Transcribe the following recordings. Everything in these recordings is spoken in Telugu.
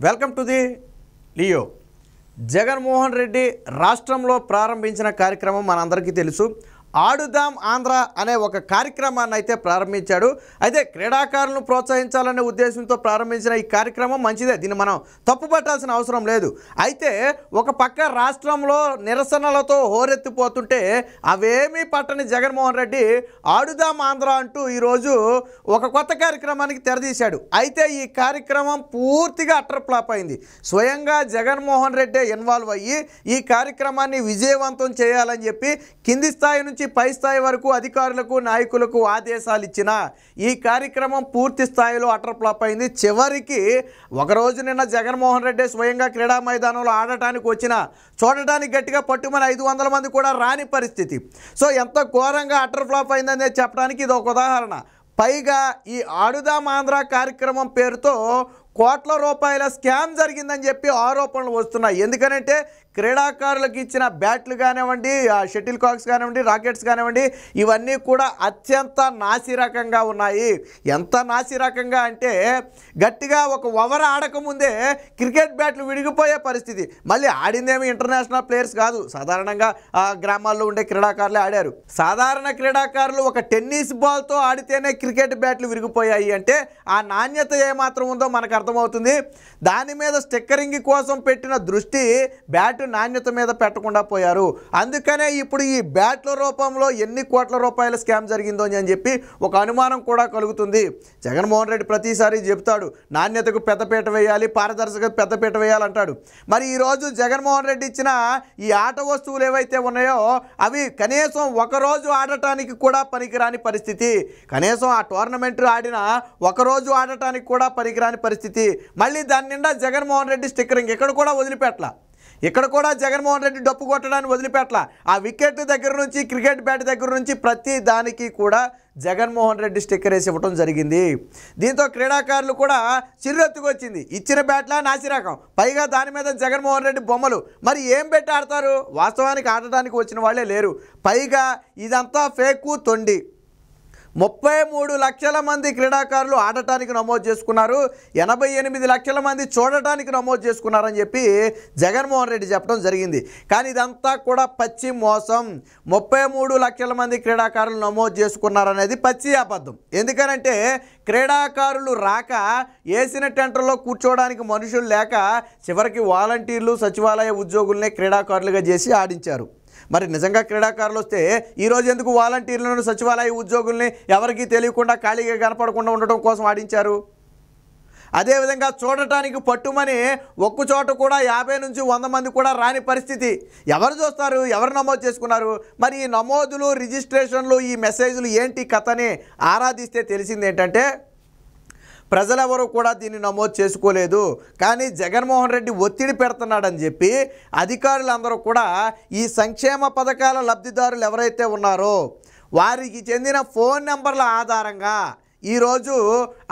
Welcome to the Leo. Jaganmohan Reddy రాష్ట్రంలో ప్రారంభించిన కార్యక్రమం మనందరికీ తెలుసు. ఆడుదాం ఆంధ్ర అనే ఒక కార్యక్రమాన్ని అయితే ప్రారంభించాడు. అయితే క్రీడాకారులను ప్రోత్సహించాలనే ఉద్దేశంతో ప్రారంభించిన ఈ కార్యక్రమం మంచిదే, దీన్ని మనం తప్పుపట్టాల్సిన అవసరం లేదు. అయితే ఒక పక్క రాష్ట్రంలో నిరసనలతో హోరెత్తిపోతుంటే అవేమీ పట్టని జగన్మోహన్ రెడ్డి ఆడుదాం ఆంధ్ర అంటూ ఈరోజు ఒక కొత్త కార్యక్రమానికి తెరదీశాడు. అయితే ఈ కార్యక్రమం పూర్తిగా అట్టర్ ఫ్లాప్ అయింది. స్వయంగా జగన్మోహన్ రెడ్డి ఇన్వాల్వ్ అయ్యి ఈ కార్యక్రమాన్ని విజయవంతం చేయాలని చెప్పి కింది స్థాయి నుంచి పై స్థాయి వరకు అధికారులకు నాయకులకు ఆదేశాలు ఇచ్చిన ఈ కార్యక్రమం పూర్తి స్థాయిలో అటర్ ఫ్లాప్ అయింది. చివరికి ఒకరోజు నిన్న జగన్మోహన్ రెడ్డి స్వయంగా క్రీడా మైదానంలో ఆడటానికి వచ్చిన చూడటానికి గట్టిగా పట్టుమని 500 మంది కూడా రాని పరిస్థితి. సో ఎంత ఘోరంగా అటర్ ఫ్లాప్ అయిందనేది చెప్పడానికి ఇది ఒక ఉదాహరణ. పైగా ఈ ఆడుదాం ఆంధ్ర కార్యక్రమం పేరుతో కోట్ల రూపాయల స్కామ్ జరిగిందని చెప్పి ఆరోపణలు వస్తున్నాయి. ఎందుకనంటే క్రీడాకారులకు ఇచ్చిన బ్యాట్లు కానివ్వండి, షటిల్ కాక్స్ కానివ్వండి, రాకెట్స్ కానివ్వండి, ఇవన్నీ కూడా అత్యంత నాసిరకంగా ఉన్నాయి. ఎంత నాసిరకంగా అంటే గట్టిగా ఒక ఓవర్ ఆడకముందే క్రికెట్ బ్యాట్లు విడిగిపోయే పరిస్థితి. మళ్ళీ ఆడిందేమి ఇంటర్నేషనల్ ప్లేయర్స్ కాదు, సాధారణంగా గ్రామాల్లో ఉండే క్రీడాకారులే ఆడారు. సాధారణ క్రీడాకారులు ఒక టెన్నిస్ బాల్తో ఆడితేనే క్రికెట్ బ్యాట్లు విరిగిపోయాయి అంటే ఆ నాణ్యత ఏమాత్రం ఉందో మనకు అర్థమవుతుంది. దాని మీద స్టిక్కరింగ్ కోసం పెట్టిన దృష్టి బ్యాట్ నాణ్యత మీద పెట్టకుండా పోయారు. అందుకనే ఇప్పుడు ఈ బ్యాట్ల రూపంలో ఎన్ని కోట్ల రూపాయల స్కామ్ జరిగిందో అని చెప్పి ఒక అనుమానం కూడా కలుగుతుంది. జగన్మోహన్ రెడ్డి ప్రతిసారి చెప్తాడు నాణ్యతకు పెద్దపీట వేయాలి, పారదర్శకత పెద్దపీట వేయాలంటాడు. మరి ఈరోజు జగన్మోహన్ రెడ్డి ఇచ్చిన ఈ ఆట వస్తువులు ఏవైతే ఉన్నాయో అవి కనీసం ఒకరోజు ఆడటానికి కూడా పనికిరాని పరిస్థితి. కనీసం ఆ టోర్నమెంట్ ఆడిన ఒకరోజు ఆడటానికి కూడా పనికిరాని పరిస్థితి. మళ్ళీ దాని నిండా జగన్మోహన్ రెడ్డి స్టిక్కరింగ్ ఇక్కడ కూడా వదిలిపెట్ల. ఇక్కడ కూడా జగన్మోహన్ రెడ్డి డప్పు కొట్టడానికి వదిలిపెట్ల. ఆ వికెట్ దగ్గర నుంచి క్రికెట్ బ్యాట్ దగ్గర నుంచి ప్రతి దానికి కూడా జగన్మోహన్ రెడ్డి స్టిక్కర్ వేసి ఇవ్వడం జరిగింది. దీంతో క్రీడాకారులు కూడా చిర్రెత్తుకొచ్చింది. ఇచ్చిన బ్యాట్లా నాసిరకం, పైగా దాని మీద జగన్మోహన్ రెడ్డి బొమ్మలు. మరి ఏం పెట్టి ఆడతారు? వాస్తవానికి ఆడటానికి వచ్చిన వాళ్ళే లేరు. పైగా ఇదంతా ఫేకు తొండి. 33 లక్షల మంది క్రీడాకారులు ఆడటానికి నమోదు చేసుకున్నారు, 88 లక్షల మంది చూడటానికి నమోదు చేసుకున్నారని చెప్పి జగన్మోహన్ రెడ్డి చెప్పడం జరిగింది. కానీ ఇదంతా కూడా పచ్చి మోసం. 33 లక్షల మంది క్రీడాకారులు నమోదు చేసుకున్నారనేది పచ్చి అబద్ధం. ఎందుకనంటే క్రీడాకారులు రాక వేసిన టెంటర్లో కూర్చోవడానికి మనుషులు లేక చివరికి వాలంటీర్లు సచివాలయ ఉద్యోగులనే క్రీడాకారులుగా చేసి ఆడించారు. మరి నిజంగా క్రీడాకారులు వస్తే ఈరోజు ఎందుకు వాలంటీర్లను సచివాలయ ఉద్యోగుల్ని ఎవరికీ తెలియకుండా ఖాళీగా కనపడకుండా ఉండటం కోసం ఆడించారు? అదేవిధంగా చూడటానికి పట్టుమని ఒక్క చోట కూడా 50 నుంచి 100 మంది కూడా రాని పరిస్థితి. ఎవరు చూస్తారు? ఎవరు నమోదు చేసుకున్నారు? మరి ఈ నమోదులు, రిజిస్ట్రేషన్లు, ఈ మెసేజ్లు ఏంటి కథని ఆరాధిస్తే తెలిసింది ఏంటంటే ప్రజలెవరూ కూడా దీన్ని నమోదు చేసుకోలేదు. కానీ జగన్మోహన్ రెడ్డి ఒత్తిడి పెడుతున్నాడని చెప్పి అధికారులందరూ కూడా ఈ సంక్షేమ పథకాల లబ్ధిదారులు ఎవరైతే ఉన్నారో వారికి చెందిన ఫోన్ నెంబర్ల ఆధారంగా ఈరోజు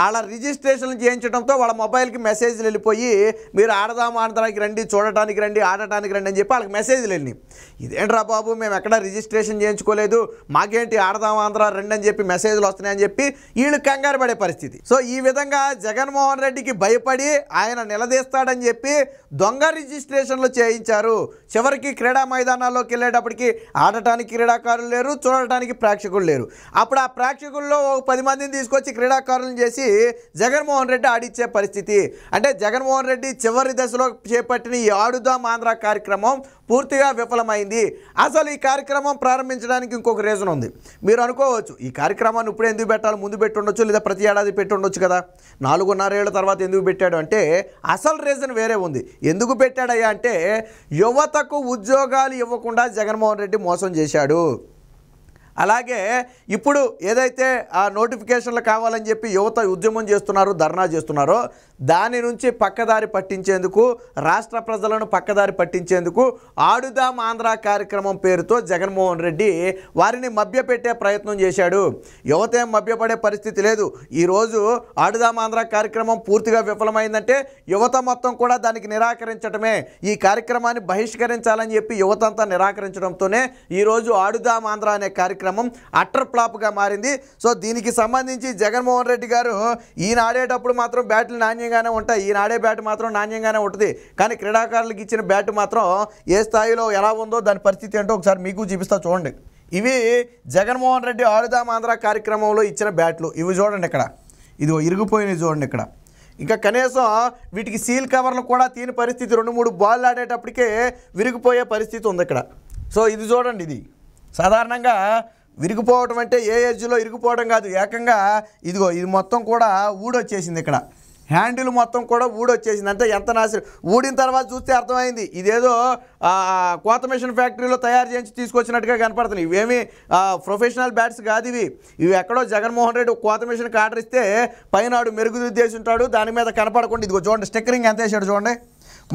వాళ్ళ రిజిస్ట్రేషన్లు చేయించడంతో వాళ్ళ మొబైల్కి మెసేజ్లు వెళ్ళిపోయి మీరు ఆడదాం ఆడడానికి రండి, చూడటానికి రండి, ఆడటానికి రండి అని చెప్పి వాళ్ళకి మెసేజ్లు వెళ్ళినాయి. ఇదేంట్రా బాబు, మేము ఎక్కడ రిజిస్ట్రేషన్ చేయించుకోలేదు, మాకేంటి ఆడదాం ఆంధ్ర రండి అని చెప్పి మెసేజ్లు వస్తున్నాయని చెప్పి వీళ్ళు కంగారు పడే పరిస్థితి. సో ఈ విధంగా జగన్మోహన్ రెడ్డికి భయపడి ఆయన నిలదీస్తాడని చెప్పి దొంగ రిజిస్ట్రేషన్లు చేయించారు. చివరికి క్రీడా మైదానాల్లోకి వెళ్ళేటప్పటికి ఆడటానికి క్రీడాకారులు లేరు, చూడటానికి ప్రేక్షకులు లేరు. అప్పుడు ఆ ప్రేక్షకుల్లో 10 మందిని తీసుకొచ్చి క్రీడాకారులను చేసి జగన్మోహన్ రెడ్డి ఆడిచ్చే పరిస్థితి. అంటే జగన్మోహన్ రెడ్డి చివరి దశలో చేపట్టిన ఈ ఆడుదాం ఆంధ్ర కార్యక్రమం పూర్తిగా విఫలమైంది. అసలు ఈ కార్యక్రమం ప్రారంభించడానికి ఇంకొక రీజన్ ఉంది. మీరు అనుకోవచ్చు ఈ కార్యక్రమాన్ని ఇప్పుడు ఎందుకు పెట్టాలి, ముందు పెట్టి ఉండొచ్చు, లేదా ప్రతి ఏడాది పెట్టి ఉండొచ్చు కదా, 4.5 ఏళ్ల తర్వాత ఎందుకు పెట్టాడు అంటే అసలు రీజన్ వేరే ఉంది. ఎందుకు పెట్టాడయ్యా అంటే యువతకు ఉద్యోగాలు ఇవ్వకుండా జగన్మోహన్ రెడ్డి మోసం చేశాడు. అలాగే ఇప్పుడు ఏదైతే ఆ నోటిఫికేషన్లు కావాలని చెప్పి యువత ఉద్యమం చేస్తున్నారో, ధర్నా చేస్తున్నారో దాని నుంచి పక్కదారి పట్టించేందుకు, రాష్ట్ర ప్రజలను పక్కదారి పట్టించేందుకు ఆడుదాం ఆంధ్ర కార్యక్రమం పేరుతో జగన్మోహన్ రెడ్డి వారిని మభ్యపెట్టే ప్రయత్నం చేశాడు. యువత ఏం మభ్యపడే పరిస్థితి లేదు. ఈరోజు ఆడుదాం ఆంధ్ర కార్యక్రమం పూర్తిగా విఫలమైందంటే యువత మొత్తం కూడా దానికి నిరాకరించడమే. ఈ కార్యక్రమాన్ని బహిష్కరించాలని చెప్పి యువత అంతా నిరాకరించడంతోనే ఈరోజు ఆడుదాం ఆంధ్ర అనే కార్యక్రమం కార్యక్రమం అట్టర్ ఫ్లాప్గా మారింది. సో దీనికి సంబంధించి జగన్మోహన్ రెడ్డి గారు ఈయన ఆడేటప్పుడు మాత్రం బ్యాట్లు నాణ్యంగానే ఉంటాయి, ఈయన ఆడే బ్యాట్ మాత్రం నాణ్యంగానే ఉంటుంది. కానీ క్రీడాకారులకు ఇచ్చిన బ్యాట్ మాత్రం ఏ స్థాయిలో ఎలా ఉందో దాని పరిస్థితి ఏంటో ఒకసారి మీకు చూపిస్తా చూడండి. ఇవి జగన్మోహన్ రెడ్డి ఆడుదాం ఆంధ్ర కార్యక్రమంలో ఇచ్చిన బ్యాట్లు. ఇవి చూడండి, ఇక్కడ ఇదిగో ఇరిగిపోయినవి చూడండి. ఇక్కడ ఇంకా కనీసం వీటికి సీల్ కవర్లు కూడా తీని పరిస్థితి, 2-3 బాల్ ఆడేటప్పటికే విరిగిపోయే పరిస్థితి ఉంది ఇక్కడ. సో ఇది చూడండి, ఇది సాధారణంగా విరిగిపోవడం అంటే ఏ ఏజ్లో ఇరిగిపోవడం కాదు, ఏకంగా ఇదిగో ఇది మొత్తం కూడా ఊడొచ్చేసింది. ఇక్కడ హ్యాండిల్ మొత్తం కూడా ఊడొచ్చేసింది. అంటే ఎంత నాశనం. ఊడిన తర్వాత చూస్తే అర్థమైంది ఇదేదో కోత మిషన్ ఫ్యాక్టరీలో తయారు చేయించి తీసుకొచ్చినట్టుగా కనపడుతుంది. ఇవేమి ప్రొఫెషనల్ బ్యాట్స్ కాదు ఇవి. ఇవి ఎక్కడో జగన్మోహన్ రెడ్డి కోత మిషన్కి ఆర్డర్ ఇస్తే పైనాడు మెరుగుదిద్దేసి ఉంటాడు, దాని మీద కనపడకుండా ఇదిగో చూడండి స్టిక్కరింగ్ ఎంత వేసాడు చూడండి.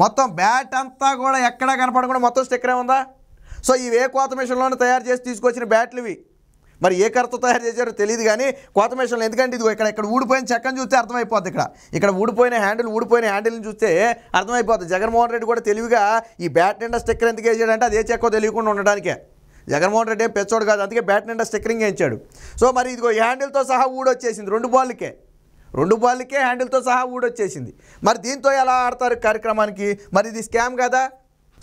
మొత్తం బ్యాట్ అంతా కూడా ఎక్కడా కనపడకుండా మొత్తం స్టిక్కరే ఉందా. సో ఇవి ఏ కోత మిషన్లోనే తయారు చేసి తీసుకొచ్చిన బ్యాట్లు ఇవి. మరి ఏ కర్రతో తయారు చేశారో తెలియదు కానీ కోత మిషన్లు, ఎందుకంటే ఇదిగో ఇక్కడ ఊడిపోయిన చెక్కని చూస్తే అర్థమైపోద్ది. ఇక్కడ ఊడిపోయిన హ్యాండిల్ని చూస్తే అర్థమైపోద్ది. జగన్మోహన్ రెడ్డి కూడా తెలివిగా ఈ బ్యాట్ నిండా స్టిక్కర్ ఎందుకు వేసాడంటే అదే చెక్కో తెలియకుండా ఉండడానికే. జగన్మోహన్ రెడ్డి ఏం పెచ్చోడు కాదు, అందుకే బ్యాట్ నిండా స్టిక్కరింగ్ వేయించాడు. సో మరి ఇదిగో ఈ హ్యాండిల్తో సహా ఊడొచ్చేసింది, 2 బాల్కే హ్యాండిల్తో సహా ఊడొచ్చేసింది. మరి దీంతో ఎలా ఆడతారు కార్యక్రమానికి? మరి ఇది స్కామ్ కదా.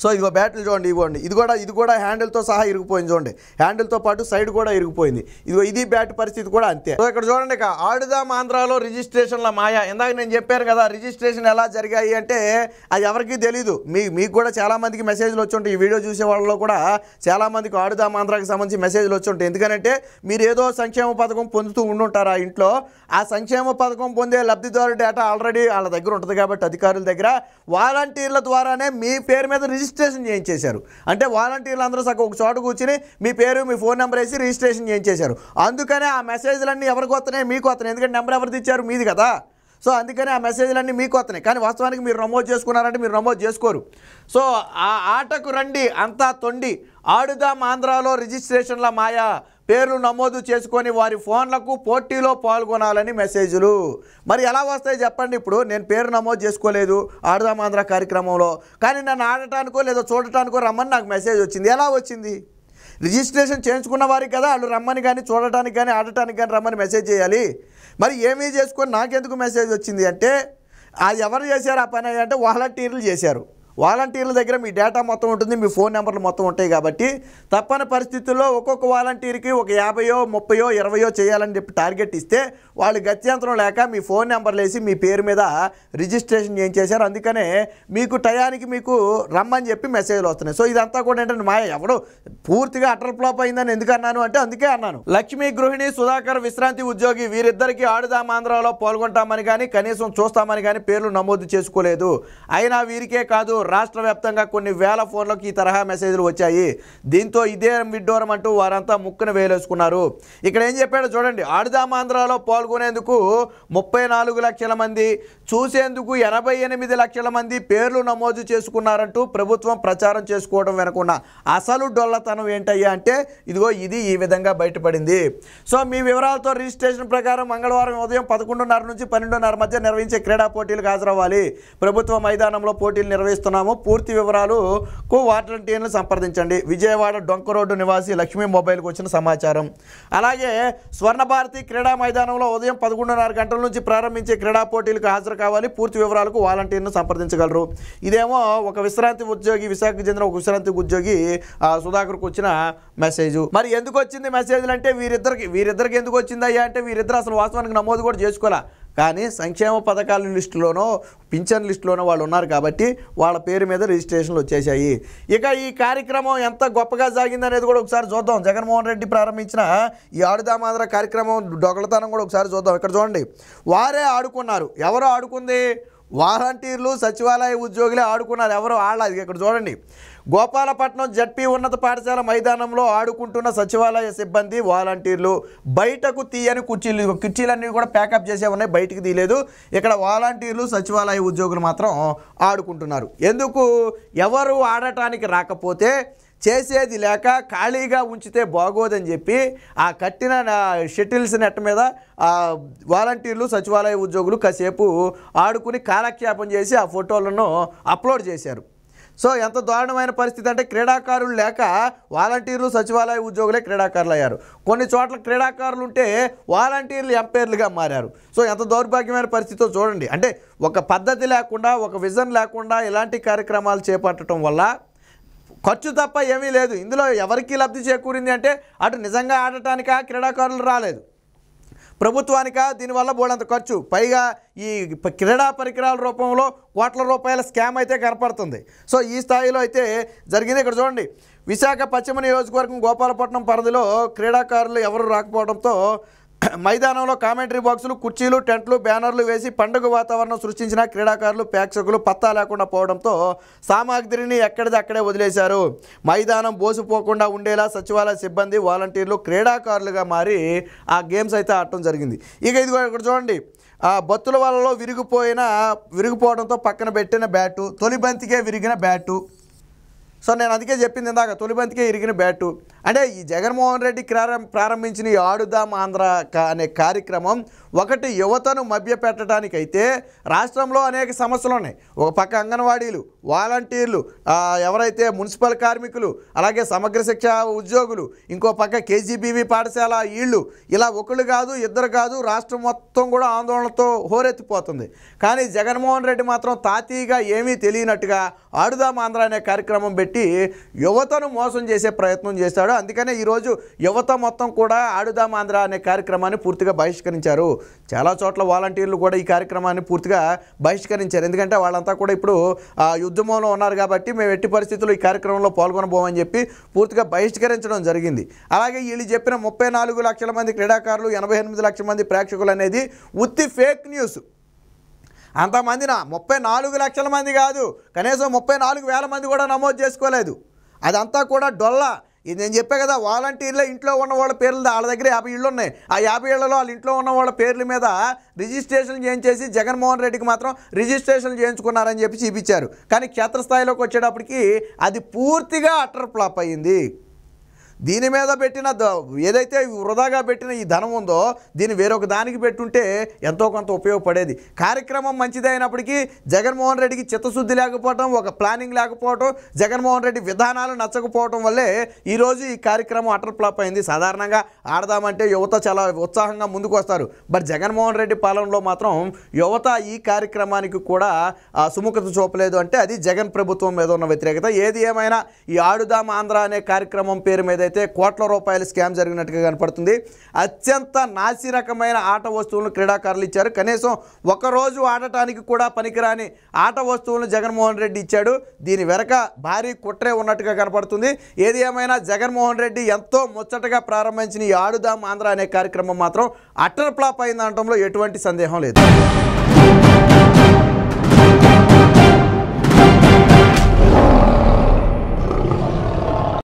సో ఇదిగో బ్యాట్లు చూడండి, ఇవ్వండి, ఇది కూడా హ్యాండిల్తో సహా ఇరిగిపోయింది చూడండి. హ్యాండిల్తో పాటు సైడ్ కూడా ఇరిగిపోయింది. ఇదిగో ఇది బ్యాట్ పరిస్థితి కూడా అంతే. సో ఇక్కడ చూడండి, ఇక ఆడుదాం ఆంధ్రాలో రిజిస్ట్రేషన్ల మాయ. ఇందాక నేను చెప్పాను కదా రిజిస్ట్రేషన్ ఎలా జరిగాయి అంటే అది ఎవరికీ తెలీదు. మీకు కూడా చాలామందికి మెసేజ్లు వచ్చి ఉంటాయి. ఈ వీడియో చూసే వాళ్ళలో కూడా చాలామందికి ఆడుదాం ఆంధ్రాకి సంబంధించి మెసేజ్లు వచ్చి ఉంటాయి. ఎందుకంటే మీరు ఏదో సంక్షేమ పథకం పొందుతూ ఉండుంటారు ఆ ఇంట్లో. ఆ సంక్షేమ పథకం పొందే లబ్ధిదారు డేటా ఆల్రెడీ వాళ్ళ దగ్గర ఉంటుంది కాబట్టి అధికారుల దగ్గర వాలంటీర్ల ద్వారానే మీ పేరు మీద రిజిస్ట్రేషన్ చేయించేశారు. అంటే వాలంటీర్లు అందరూ సగం ఒక చోట కూర్చుని మీ పేరు మీ ఫోన్ నెంబర్ వేసి రిజిస్ట్రేషన్ చేయించేశారు. అందుకనే ఆ మెసేజ్లన్నీ ఎవరికి వస్తున్నాయి? మీకు వస్తున్నాయి. ఎందుకంటే నెంబర్ ఎవరిది ఇచ్చారు? మీది కదా. సో అందుకని ఆ మెసేజ్లన్నీ మీకు వస్తున్నాయి. కానీ వాస్తవానికి మీరు నమోదు చేసుకున్నారంటే మీరు నమోదు చేసుకోరు. సో ఆ ఆటకు రండి అంతా తొండి, ఆడుదాం ఆంధ్రాలో రిజిస్ట్రేషన్ల మాయా, పేర్లు నమోదు చేసుకొని వారి ఫోన్లకు పోటీలో పాల్గొనాలని మెసేజ్లు. మరి ఎలా వస్తాయి చెప్పండి? ఇప్పుడు నేను పేరు నమోదు చేసుకోలేదు ఆడుదాం ఆంధ్ర కార్యక్రమంలో, కానీ నన్ను ఆడటానికో లేదో చూడటానికో రమ్మని నాకు మెసేజ్ వచ్చింది. ఎలా వచ్చింది? రిజిస్ట్రేషన్ చేయించుకున్న వారికి కదా వాళ్ళు రమ్మని కానీ చూడటానికి కానీ ఆడటానికి కానీ రమ్మని మెసేజ్ చేయాలి. మరి ఏమీ చేసుకొని నాకెందుకు మెసేజ్ వచ్చింది అంటే అది ఎవరు చేశారు ఆ పని అంటే వాలంటీర్లు చేశారు. వాలంటీర్ల దగ్గర మీ డేటా మొత్తం ఉంటుంది, మీ ఫోన్ నెంబర్లు మొత్తం ఉంటాయి కాబట్టి తప్పని పరిస్థితుల్లో ఒక్కొక్క వాలంటీర్కి ఒక 50, 30, 20 చేయాలని చెప్పి టార్గెట్ ఇస్తే వాళ్ళు గత్యంతరం లేక మీ ఫోన్ నెంబర్లు వేసి మీ పేరు మీద రిజిస్ట్రేషన్ చేయించేశారు. అందుకనే మీకు టయానికి మీకు రమ్మని చెప్పి మెసేజ్లు వస్తున్నాయి. సో ఇదంతా కూడా ఏంటంటే మాయ. ఎవడు పూర్తిగా అటర్ ఫ్లాప్ అయిందని ఎందుకు అన్నాను అంటే అందుకే అన్నాను. లక్ష్మీ గృహిణి, సుధాకర్ విశ్రాంతి ఉద్యోగి వీరిద్దరికీ ఆడుదాం ఆంధ్రాలో పాల్గొంటామని కానీ కనీసం చూస్తామని కానీ పేర్లు నమోదు చేసుకోలేదు. అయినా వీరికే కాదు రాష్ట్ర వ్యాప్తంగా కొన్ని వేల ఫోన్లకు ఈ తరహా మెసేజ్లు వచ్చాయి. దీంతో ఇదే విడ్డూరం అంటూ వారంతా ముక్కున వేలేసుకున్నారు. ఇక్కడ ఏం చెప్పాడో చూడండి. ఆడుదాం ఆంధ్రాలో పాల్గొనేందుకు 34 లక్షల మంది, చూసేందుకు 88 లక్షల మంది పేర్లు నమోదు చేసుకున్నారంటూ ప్రభుత్వం ప్రచారం చేసుకోవడం వెనుకున్న అసలు డొల్లతనం ఏంటయ్యా అంటే ఇదిగో ఇది ఈ విధంగా బయటపడింది. సో మీ వివరాలతో రిజిస్ట్రేషన్ ప్రకారం మంగళవారం ఉదయం 11:30 నుంచి 12:30 మధ్య నిర్వహించే క్రీడా పోటీలకు హాజరవ్వాలి. ప్రభుత్వ మైదానంలో పోటీలు నిర్వహిస్తున్నారు. పూర్తి వివరాలకు వాలంటీర్లను సంప్రదించండి. విజయవాడ డొంక రోడ్డు నివాసి లక్ష్మీ మొబైల్కి వచ్చిన సమాచారం. అలాగే స్వర్ణ భారతి క్రీడా మైదానంలో ఉదయం 11:30 గంటల నుంచి ప్రారంభించే క్రీడా పోటీలకు హాజరు కావాలి. పూర్తి వివరాలకు వాలంటీర్ను సంప్రదించగలరు. ఇదేమో ఒక విశ్రాంతి ఉద్యోగి, విశాఖకు చెందిన ఒక విశ్రాంతి ఉద్యోగి సుధాకర్కు వచ్చిన మెసేజ్. మరి ఎందుకు వచ్చింది మెసేజ్లు అంటే వీరిద్దరికి ఎందుకు వచ్చిందయ్యా అంటే వీరిద్దరు అసలు వాస్తవానికి నమోదు కూడా చేసుకోలే. కానీ సంక్షేమ పథకాల లిస్టులోనో పింఛన్ లిస్టులోనో వాళ్ళు ఉన్నారు కాబట్టి వాళ్ళ పేరు మీద రిజిస్ట్రేషన్లు వచ్చేసాయి. ఇక ఈ కార్యక్రమం ఎంత గొప్పగా సాగిందనేది కూడా ఒకసారి చూద్దాం. జగన్మోహన్ రెడ్డి ప్రారంభించిన ఈ ఆడుదాం ఆంధ్ర కార్యక్రమం దొంగతనం కూడా ఒకసారి చూద్దాం. ఇక్కడ చూడండి, వారే ఆడుకున్నారు. ఎవరో ఆడుకుంది? వాలంటీర్లు, సచివాలయ ఉద్యోగులే ఆడుకున్నారు. ఎవరో ఆడలేదు. ఇక్కడ చూడండి, గోపాలపట్నం జడ్పీ ఉన్నత పాఠశాల మైదానంలో ఆడుకుంటున్న సచివాలయ సిబ్బంది, వాలంటీర్లు. బయటకు తీయని కుర్చీలన్నీ కూడా ప్యాకప్ చేసే ఉన్నాయి, బయటికి తీయలేదు. ఇక్కడ వాలంటీర్లు, సచివాలయ ఉద్యోగులు మాత్రం ఆడుకుంటున్నారు. ఎందుకు? ఎవరు ఆడటానికి రాకపోతే చేసేది లేక ఖాళీగా ఉంచితే బాగోదని చెప్పి ఆ కట్టిన షటిల్స్ నెట్ మీద వాలంటీర్లు, సచివాలయ ఉద్యోగులు కాసేపు ఆడుకుని కాలక్షేపం చేసి ఆ ఫోటోలను అప్లోడ్ చేశారు. సో ఎంత దారుణమైన పరిస్థితి అంటే క్రీడాకారులు లేక వాలంటీర్లు సచివాలయ ఉద్యోగులే క్రీడాకారులు అయ్యారు. కొన్ని చోట్ల క్రీడాకారులు ఉంటే వాలంటీర్లు ఎంపైర్లుగా మారారు. సో ఎంత దౌర్భాగ్యమైన పరిస్థితితో చూడండి. అంటే ఒక పద్ధతి లేకుండా, ఒక విజన్ లేకుండా ఇలాంటి కార్యక్రమాలు చేపట్టడం వల్ల ఖర్చు తప్ప ఏమీ లేదు. ఇందులో ఎవరికి లబ్ధి చేకూరింది అంటే అటు నిజంగా ఆడటానికా క్రీడాకారులు రాలేదు, ప్రభుత్వానికా దీనివల్ల బోడంత ఖర్చు, పైగా ఈ క్రీడా పరికరాల రూపంలో కోట్ల రూపాయల స్కామ్ అయితే కనపడుతుంది. సో ఈ స్థాయిలో అయితే జరిగింది. ఇక్కడ చూడండి, విశాఖ పశ్చిమ నియోజకవర్గం గోపాలపట్నం పరిధిలో క్రీడాకారులు ఎవరు రాకపోవడంతో మైదానంలో కామెంటరీ బాక్సులు, కుర్చీలు, టెంట్లు, బ్యానర్లు వేసి పండుగ వాతావరణం సృష్టించిన క్రీడాకారులు, ప్రేక్షకులు పత్తా లేకుండా పోవడంతో సామాగ్రిని ఎక్కడిది అక్కడే వదిలేశారు. మైదానం బోసిపోకుండా ఉండేలా సచివాలయ సిబ్బంది, వాలంటీర్లు క్రీడాకారులుగా మారి ఆ గేమ్స్ అయితే ఆడటం జరిగింది. ఇక ఇది ఇక్కడ చూడండి, బత్తుల వలలో విరిగిపోవడంతో పక్కన పెట్టిన బ్యాటు, తొలి బంతికే విరిగిన బ్యాటు. సో నేను అందుకే చెప్పింది ఇందాక, తొలి బంతికే ఇరిగిన బ్యాటు. అంటే ఈ జగన్మోహన్ రెడ్డి ప్రారంభించిన ఈ ఆడుదాం ఆంధ్ర అనే కార్యక్రమం ఒకటి యువతను మభ్యపెట్టడానికైతే రాష్ట్రంలో అనేక సమస్యలు ఉన్నాయి. ఒక పక్క అంగన్వాడీలు, వాలంటీర్లు, ఎవరైతే మున్సిపల్ కార్మికులు, అలాగే సమగ్ర శిక్ష ఉద్యోగులు, ఇంకో పక్క కేజీబీవీ పాఠశాల వీళ్ళు, ఇలా ఒకళ్ళు కాదు ఇద్దరు కాదు రాష్ట్రం మొత్తం కూడా ఆందోళనతో హోరెత్తిపోతుంది. కానీ జగన్మోహన్ రెడ్డి మాత్రం తాతీగా ఏమీ తెలియనట్టుగా ఆడుదాం ఆంధ్ర అనే కార్యక్రమం పెట్టి యువతను మోసం చేసే ప్రయత్నం చేశాడు. అందుకనే ఈరోజు యువత మొత్తం కూడా ఆడుదాం ఆంధ్ర అనే కార్యక్రమాన్ని పూర్తిగా బహిష్కరించారు. చాలా చోట్ల వాలంటీర్లు కూడా ఈ కార్యక్రమాన్ని పూర్తిగా బహిష్కరించారు. ఎందుకంటే వాళ్ళంతా కూడా ఇప్పుడు యుద్ధంలో ఉన్నారు కాబట్టి మేము ఎట్టి పరిస్థితుల్లో ఈ కార్యక్రమంలో పాల్గొనబోమని చెప్పి పూర్తిగా బహిష్కరించడం జరిగింది. అలాగే వీళ్ళు చెప్పిన 34 లక్షల మంది క్రీడాకారులు, 88 లక్షల మంది ప్రేక్షకులు అనేది ఉత్తి ఫేక్ న్యూస్. అంతమందిన 34 లక్షల మంది కాదు, కనీసం 34,000 మంది కూడా నమోదు చేసుకోలేదు. అదంతా కూడా డొల్లా. ఇది నేను చెప్పే కదా, వాలంటీర్లే ఇంట్లో ఉన్న వాళ్ళ పేర్లు, వాళ్ళ దగ్గర 50 ఇళ్ళు ఉన్నాయి. ఆ 50 ఇళ్లలో వాళ్ళ ఇంట్లో ఉన్న వాళ్ళ పేర్ల మీద రిజిస్ట్రేషన్ చేయించేసి జగన్మోహన్ రెడ్డికి మాత్రం రిజిస్ట్రేషన్ చేయించుకున్నారని చెప్పి చూపించారు. కానీ క్షేత్రస్థాయిలోకి వచ్చేటప్పటికి అది పూర్తిగా అటర్ ఫ్లాప్ అయ్యింది. దీని మీద పెట్టిన ఏదైతే వృధాగా పెట్టిన ఈ ధనం ఉందో దీన్ని వేరొక దానికి పెట్టుంటే ఎంతో కొంత ఉపయోగపడేది. కార్యక్రమం మంచిదే అయినప్పటికీ జగన్మోహన్ రెడ్డికి చిత్తశుద్ధి లేకపోవటం, ఒక ప్లానింగ్ లేకపోవటం, జగన్మోహన్ రెడ్డి విధానాలు నచ్చకపోవటం వల్లే ఈరోజు ఈ కార్యక్రమం అటర్ ఫ్లాప్ అయింది. సాధారణంగా ఆడదామంటే యువత చాలా ఉత్సాహంగా ముందుకు వస్తారు. బట్ జగన్మోహన్ రెడ్డి పాలనలో మాత్రం యువత ఈ కార్యక్రమానికి కూడా సుముఖత చూపలేదు. అంటే అది జగన్ ప్రభుత్వం మీద ఉన్న వ్యతిరేకత. ఏది ఏమైనా ఈ ఆడుదాం ఆంధ్ర అనే కార్యక్రమం పేరు మీద అయితే కోట్ల రూపాయల స్కామ్ జరిగినట్టుగా కనపడుతుంది. అత్యంత నాసి రకమైన ఆట వస్తువులను క్రీడాకారులు ఇచ్చారు. కనీసం ఒకరోజు ఆడటానికి కూడా పనికిరాని ఆట వస్తువులను జగన్మోహన్ రెడ్డి ఇచ్చాడు. దీని వెనక భారీ కుట్రే ఉన్నట్టుగా కనపడుతుంది. ఏది ఏమైనా జగన్మోహన్ రెడ్డి ఎంతో ముచ్చటగా ప్రారంభించిన ఈ ఆడుదాం ఆంధ్ర అనే కార్యక్రమం మాత్రం అటర్ ఫ్లాప్ అయిందనడంలో ఎటువంటి సందేహం లేదు.